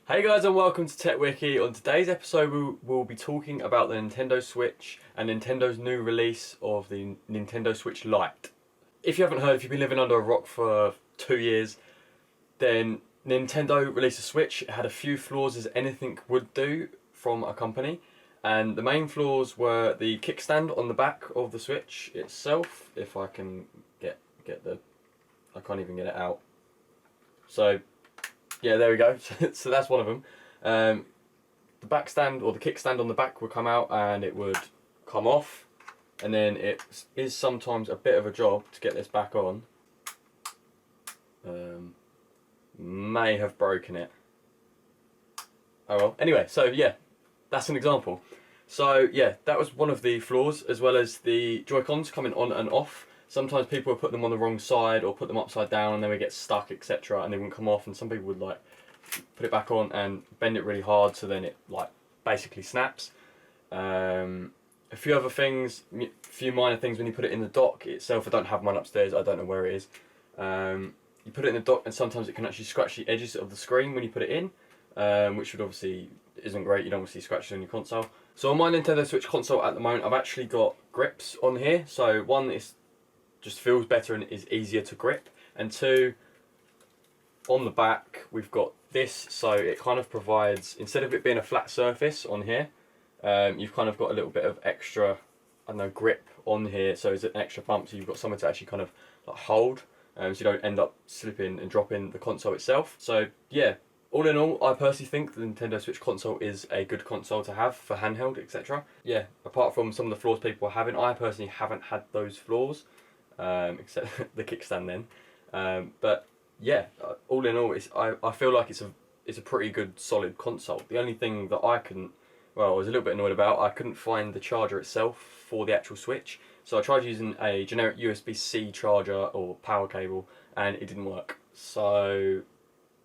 Hey guys and welcome to Tech Wiki. On today's episode we'll be talking about the Nintendo Switch and Nintendo's new release of the Nintendo Switch Lite. If you haven't heard, if you've been living under a rock for 2 years, then Nintendo released a Switch. It had a few flaws as anything would do from a company, and the main flaws were the kickstand on the back of the Switch itself. If I can get the... I can't even get it out. So yeah, there we go. So that's one of them. The back stand or the kickstand on the back would come out and it would come off, and then it is sometimes a bit of a job to get this back on. May have broken it. Oh well. Anyway, so yeah, that's an example. So yeah, that was one of the flaws, as well as the Joy-Cons coming on and off. Sometimes people would put them on the wrong side or put them upside down and they would get stuck, etc., and they wouldn't come off, and some people would like put it back on and bend it really hard, so then it like basically snaps. A few other things, a few minor things when you put it in the dock itself. I don't have mine upstairs, I don't know where it is. You put it in the dock and sometimes it can actually scratch the edges of the screen when you put it in, which would obviously isn't great. You don't want to see scratches on your console. So on my Nintendo Switch console at the moment, I've actually got grips on here. So one is just feels better and is easier to grip, and two, on the back we've got this, so it kind of provides, instead of it being a flat surface on here, you've kind of got a little bit of extra, I don't know, grip on here, so it's an extra bump, so you've got somewhere to actually kind of like hold, so you don't end up slipping and dropping the console itself. So yeah, all in all, I personally think the Nintendo Switch console is a good console to have for handheld, etc. Yeah, apart from some of the flaws people are having, I personally haven't had those flaws. Except the kickstand then, but yeah, all in all, I feel like it's a pretty good solid console. The only thing that I was a little bit annoyed about, I couldn't find the charger itself for the actual Switch, so I tried using a generic USB-C charger or power cable and it didn't work. So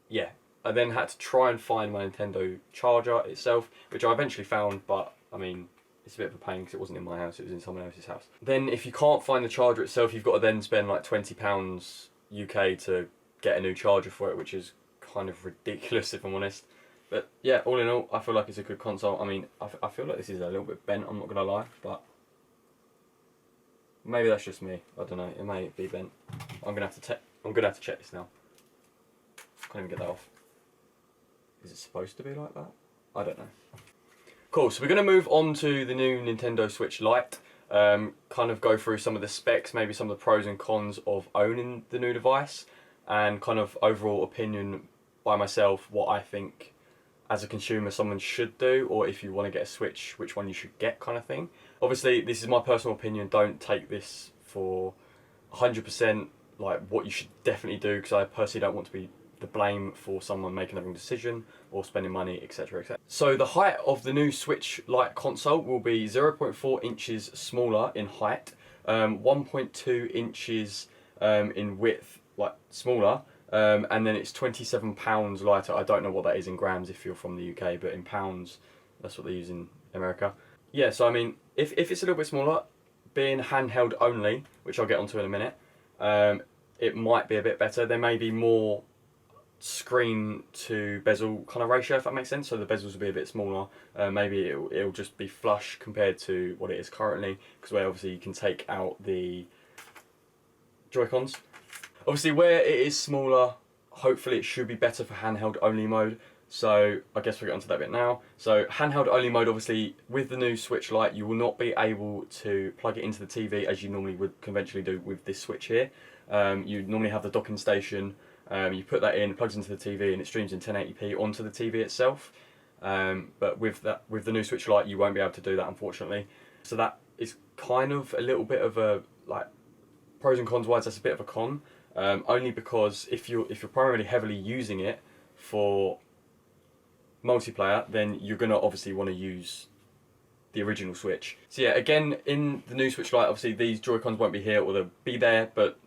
yeah, I then had to try and find my Nintendo charger itself, which I eventually found, but I mean, it's a bit of a pain because it wasn't in my house, it was in someone else's house. Then if you can't find the charger itself, you've got to then spend like £20 UK to get a new charger for it, which is kind of ridiculous if I'm honest. But yeah, all in all, I feel like it's a good console. I mean, I feel like this is a little bit bent, I'm not going to lie, but maybe that's just me. I don't know, it may be bent. I'm going to have to check this now. Can't even get that off. Is it supposed to be like that? I don't know. Cool, so we're going to move on to the new Nintendo Switch Lite, kind of go through some of the specs, maybe some of the pros and cons of owning the new device, and kind of overall opinion by myself, what I think as a consumer someone should do, or if you want to get a Switch, which one you should get, kind of thing. Obviously, this is my personal opinion, don't take this for 100% like what you should definitely do, because I personally don't want to be the blame for someone making the wrong decision or spending money, etc, etc. So the height of the new Switch Lite console will be 0.4 inches smaller in height, 1.2 inches in width, like smaller, and then it's 27 pounds lighter. I don't know what that is in grams if you're from the UK, but in pounds, that's what they use in America. Yeah, so I mean, if it's a little bit smaller, being handheld only, which I'll get onto in a minute, it might be a bit better. There may be more screen to bezel kind of ratio, if that makes sense, so the bezels will be a bit smaller. Maybe it'll just be flush compared to what it is currently, because where obviously you can take out the Joy-Cons. Obviously where it is smaller, hopefully it should be better for handheld only mode, so I guess we'll get onto that bit now. So handheld only mode, obviously with the new Switch Lite you will not be able to plug it into the TV as you normally would conventionally do with this Switch here. You normally have the docking station. You put that in, it plugs into the TV, and it streams in 1080p onto the TV itself. But with the new Switch Lite, you won't be able to do that, unfortunately. So that is kind of a little bit of a, like, pros and cons wise, that's a bit of a con. Only because if you're primarily heavily using it for multiplayer, then you're gonna obviously want to use the original Switch. So yeah, again, in the new Switch Lite, obviously these Joy-Cons won't be here, or they'll be there, but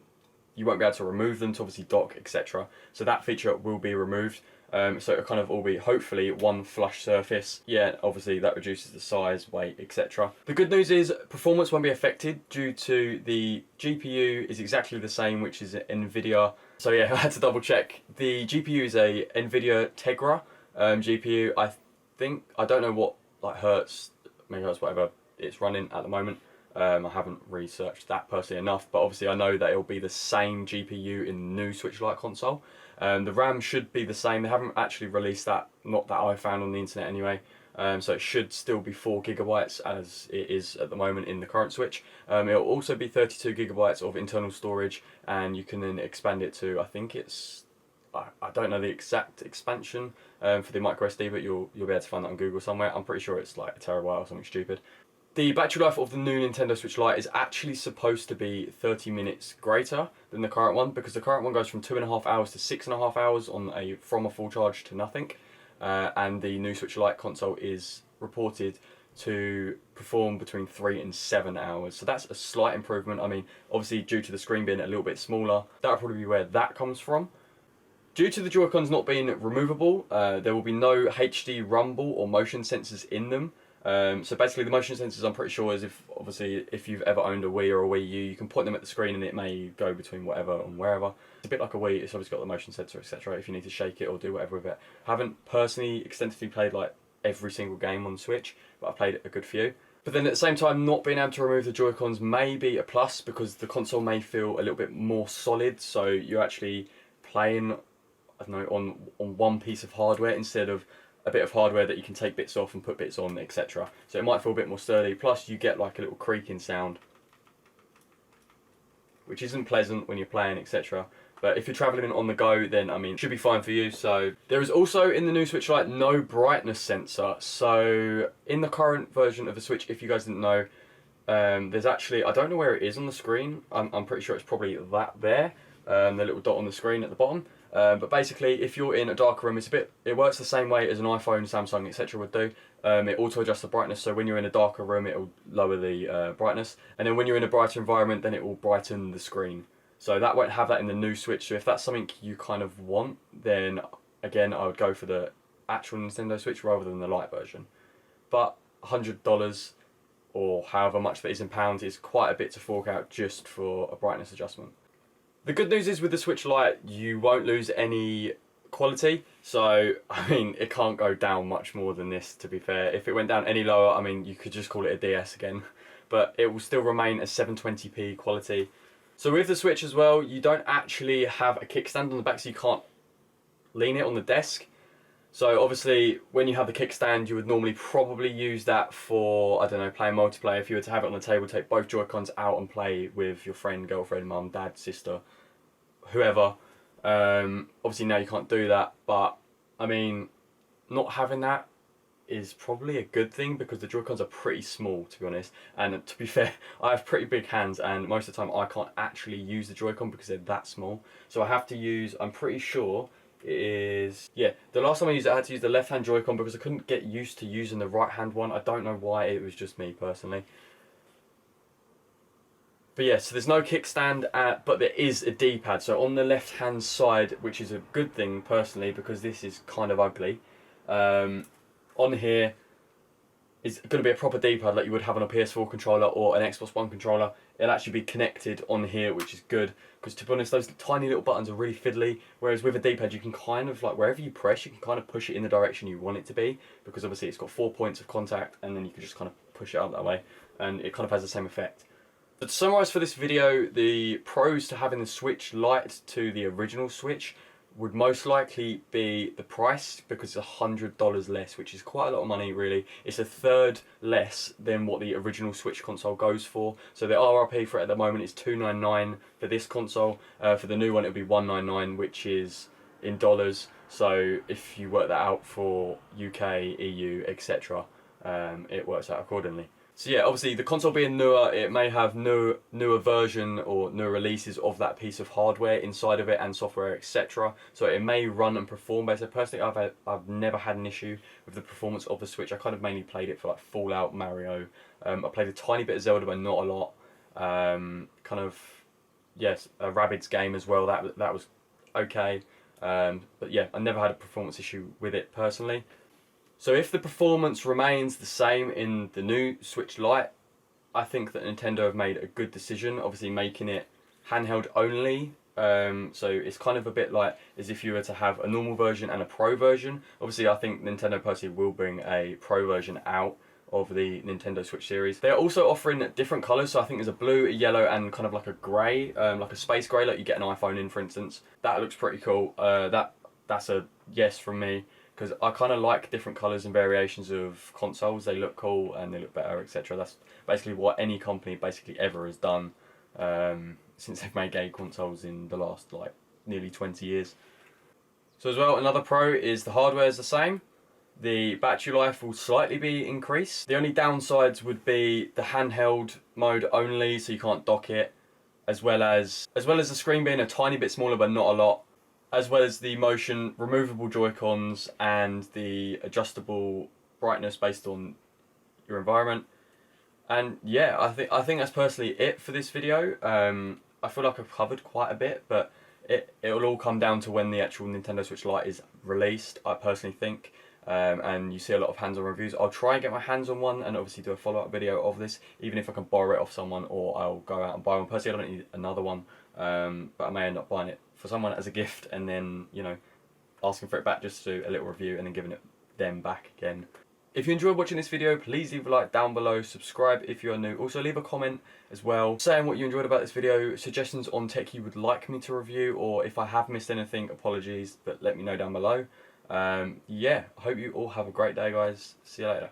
you won't be able to remove them to obviously dock, etc. So that feature will be removed. So it'll kind of all be, hopefully, one flush surface. Yeah, obviously that reduces the size, weight, etc. The good news is performance won't be affected due to the GPU is exactly the same, which is NVIDIA. So yeah, I had to double check. The GPU is a NVIDIA Tegra GPU. I don't know what like hertz, megahertz, whatever it's running at the moment. I haven't researched that personally enough, but obviously I know that it'll be the same GPU in the new Switch Lite console. The RAM should be the same. They haven't actually released that, not that I found on the internet anyway. So it should still be 4 gigabytes as it is at the moment in the current Switch. It'll also be 32 gigabytes of internal storage, and you can then expand it to, I think it's, I don't know the exact expansion for the micro SD, but you'll be able to find that on Google somewhere. I'm pretty sure it's like a terabyte or something stupid. The battery life of the new Nintendo Switch Lite is actually supposed to be 30 minutes greater than the current one, because the current one goes from 2.5 hours to 6.5 hours from a full charge to nothing. And the new Switch Lite console is reported to perform between 3 and 7 hours. So that's a slight improvement. I mean, obviously due to the screen being a little bit smaller, that'll probably be where that comes from. Due to the Joy-Cons not being removable, there will be no HD rumble or motion sensors in them. So basically the motion sensors, I'm pretty sure, is if you've ever owned a Wii or a Wii U, you can point them at the screen and it may go between whatever and wherever. It's a bit like a Wii, it's obviously got the motion sensor, etc. if you need to shake it or do whatever with it. I haven't personally extensively played like every single game on the Switch, but I've played a good few. But then at the same time, not being able to remove the Joy-Cons may be a plus, because the console may feel a little bit more solid, so you're actually playing, I don't know, on one piece of hardware instead of a bit of hardware that you can take bits off and put bits on, etc. So it might feel a bit more sturdy. Plus you get like a little creaking sound, which isn't pleasant when you're playing, etc. But if you're travelling on the go, then I mean, it should be fine for you. So there is also in the new Switch Lite no brightness sensor. So in the current version of the Switch, if you guys didn't know, there's actually, I don't know where it is on the screen. I'm pretty sure it's probably that there, the little dot on the screen at the bottom. But basically, if you're in a darker room, it works the same way as an iPhone, Samsung, etc. would do. It auto adjusts the brightness, so when you're in a darker room, it'll lower the brightness, and then when you're in a brighter environment, then it will brighten the screen. So that won't have that in the new Switch. So if that's something you kind of want, then again, I would go for the actual Nintendo Switch rather than the Lite version. But $100 or however much that is in pounds is quite a bit to fork out just for a brightness adjustment. The good news is with the Switch Lite, you won't lose any quality. So, I mean, it can't go down much more than this, to be fair. If it went down any lower, I mean, you could just call it a DS again. But it will still remain a 720p quality. So with the Switch as well, you don't actually have a kickstand on the back, so you can't lean it on the desk. So obviously, when you have the kickstand, you would normally probably use that for, I don't know, playing multiplayer. If you were to have it on the table, take both Joy-Cons out and play with your friend, girlfriend, mum, dad, sister, whoever. Obviously now you can't do that, but I mean, not having that is probably a good thing, because the Joy-Cons are pretty small, to be honest. And to be fair, I have pretty big hands, and most of the time I can't actually use the Joy-Con because they're that small. So I have to use, I'm pretty sure, the last time I used it, I had to use the left hand Joy-Con because I couldn't get used to using the right hand one. I don't know why, it was just me personally. But yeah, so there's no kickstand, but there is a D-pad. So on the left hand side, which is a good thing personally, because this is kind of ugly, on here is going to be a proper D-pad like you would have on a PS4 controller or an Xbox One controller. It'll actually be connected on here, which is good, because to be honest, those tiny little buttons are really fiddly, whereas with a D-pad you can kind of, like, wherever you press, you can kind of push it in the direction you want it to be, because obviously it's got 4 points of contact, and then you can just kind of push it up that way, and it kind of has the same effect. But to summarise for this video, the pros to having the Switch Lite to the original Switch would most likely be the price, because it's $100 less, which is quite a lot of money really. It's a third less than what the original Switch console goes for. So the RRP for it at the moment is $299 for this console. For the new one it would be $199, which is in dollars. So if you work that out for UK, EU, etc., it works out accordingly. So yeah, obviously the console being newer, it may have newer version or newer releases of that piece of hardware inside of it and software, etc. So it may run and perform better. Personally, I've never had an issue with the performance of the Switch. I kind of mainly played it for like Fallout, Mario. I played a tiny bit of Zelda, but not a lot. Kind of, yes, a Rabbids game as well. That was okay. But yeah, I never had a performance issue with it personally. So if the performance remains the same in the new Switch Lite, I think that Nintendo have made a good decision. Obviously making it handheld only So it's kind of a bit like as if you were to have a normal version and a pro version. Obviously, I think Nintendo personally will bring a pro version out of the Nintendo Switch series. They're also offering different colours, so I think there's a blue, a yellow, and kind of like a grey, like a space grey, like you get an iPhone in, for instance. That looks pretty cool. That's a yes from me, because I kind of like different colours and variations of consoles. They look cool and they look better, etc. That's basically what any company basically ever has done since they've made game consoles in the last like nearly 20 years. So as well, another pro is the hardware is the same. The battery life will slightly be increased. The only downsides would be the handheld mode only, so you can't dock it, as well as the screen being a tiny bit smaller but not a lot, as well as the motion removable Joy-Cons and the adjustable brightness based on your environment. And yeah, I think that's personally it for this video. I feel like I've covered quite a bit, but it'll all come down to when the actual Nintendo Switch Lite is released, I personally think. And you see a lot of hands-on reviews. I'll try and get my hands on one and obviously do a follow-up video of this, even if I can borrow it off someone or I'll go out and buy one. Personally, I don't need another one, but I may end up buying it for someone as a gift and then, you know, asking for it back just to do a little review and then giving it them back again. If you enjoyed watching this video, please leave a like down below, subscribe if you are new. Also leave a comment as well saying what you enjoyed about this video, suggestions on tech you would like me to review, or if I have missed anything, apologies, but let me know down below. Yeah, I hope you all have a great day, guys. See you later.